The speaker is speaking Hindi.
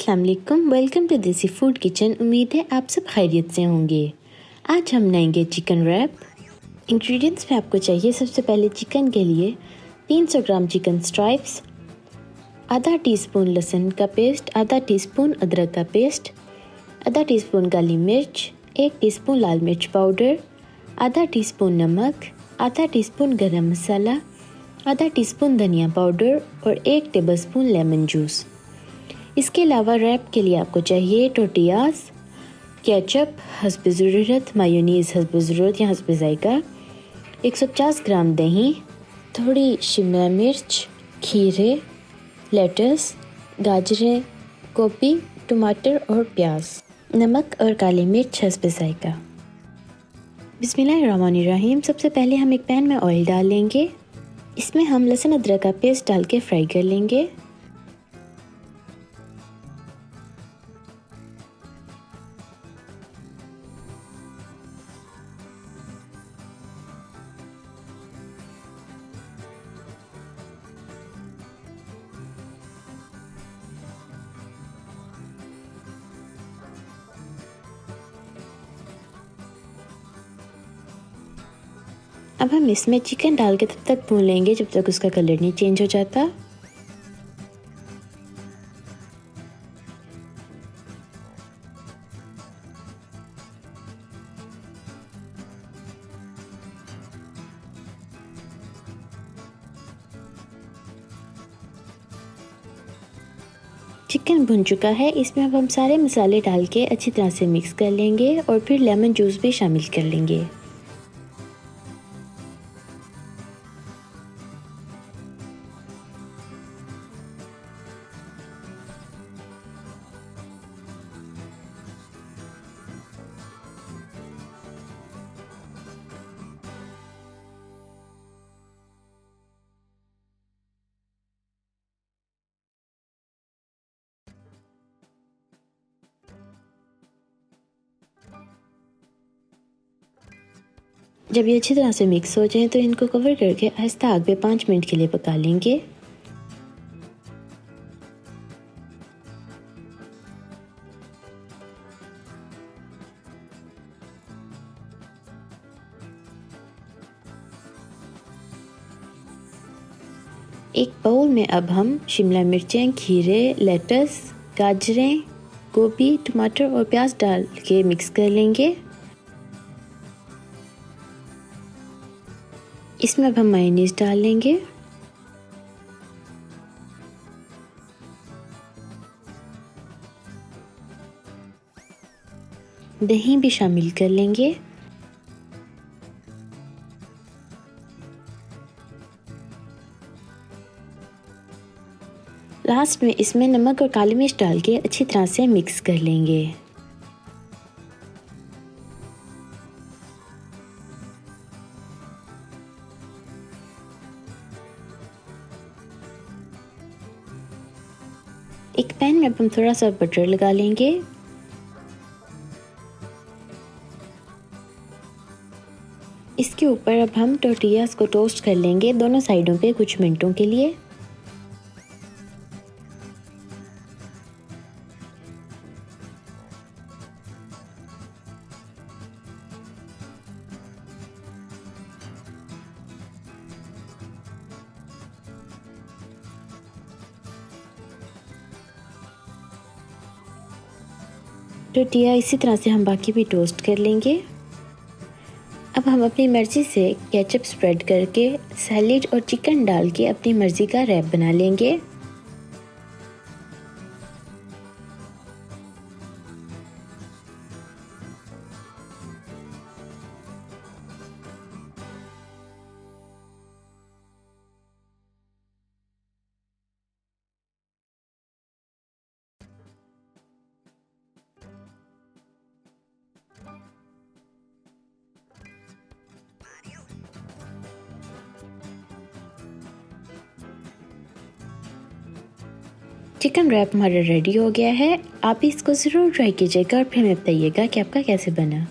अस्सलाम वालेकुम, वेलकम टू देसी फूड किचन। उम्मीद है आप सब खैरियत से होंगे। आज हम बनाएंगे चिकन रैप। इंग्रेडिएंट्स में आपको चाहिए सबसे पहले चिकन के लिए 300 ग्राम चिकन स्ट्राइप्स, आधा टीस्पून लहसुन का पेस्ट, आधा टीस्पून अदरक का पेस्ट, आधा टीस्पून काली मिर्च, 1 टीस्पून लाल मिर्च पाउडर, आधा टीस्पून नमक, आधा टीस्पून गरम मसाला, आधा टीस्पून धनिया पाउडर और 1 टेबलस्पून लेमन जूस। इसके अलावा रैप के लिए आपको चाहिए टोर्टियाज, केचप हस्ब ज़रूरत, मायोनीज़ हस्ब ज़रूरत या हस्ब ज़ायक़ा, 150 ग्राम दही, थोड़ी शिमला मिर्च, खीरे, लेटस, गाजरें, गोभी, टमाटर और प्याज, नमक और काली मिर्च हस्ब ज़ायक़ा। बिस्मिल्लाहिर्रहमानिर्रहीम। सबसे पहले हम एक पैन में ऑयल डाल लेंगे। इसमें हम लहसुन अदरक का पेस्ट डाल के फ्राई कर लेंगे। अब हम इसमें चिकन डाल के तब तक भून लेंगे जब तक उसका कलर नहीं चेंज हो जाता। चिकन भुन चुका है। इसमें अब हम सारे मसाले डाल के अच्छी तरह से मिक्स कर लेंगे और फिर लेमन जूस भी शामिल कर लेंगे। जब ये अच्छी तरह से मिक्स हो जाए तो इनको कवर करके आहिस्ता आग पे 5 मिनट के लिए पका लेंगे। एक बाउल में अब हम शिमला मिर्चें, खीरे, लेटस, गाजरें, गोभी, टमाटर और प्याज डाल के मिक्स कर लेंगे। इसमें अब हम मायोनीज़ डाल लेंगे। दही भी शामिल कर लेंगे। लास्ट में इसमें नमक और काली मिर्च डाल के अच्छी तरह से मिक्स कर लेंगे। एक पैन में अब हम थोड़ा सा बटर लगा लेंगे। इसके ऊपर अब हम टोर्टियाज को टोस्ट कर लेंगे दोनों साइडों पे कुछ मिनटों के लिए। टोर्टिया इसी तरह से हम बाकी भी टोस्ट कर लेंगे। अब हम अपनी मर्ज़ी से केचप स्प्रेड करके सैलेड और चिकन डाल के अपनी मर्ज़ी का रैप बना लेंगे। चिकन रैप हमारा रेडी हो गया है। आप इसको ज़रूर ट्राई कीजिएगा और फिर हमें बताइएगा कि आपका कैसे बना।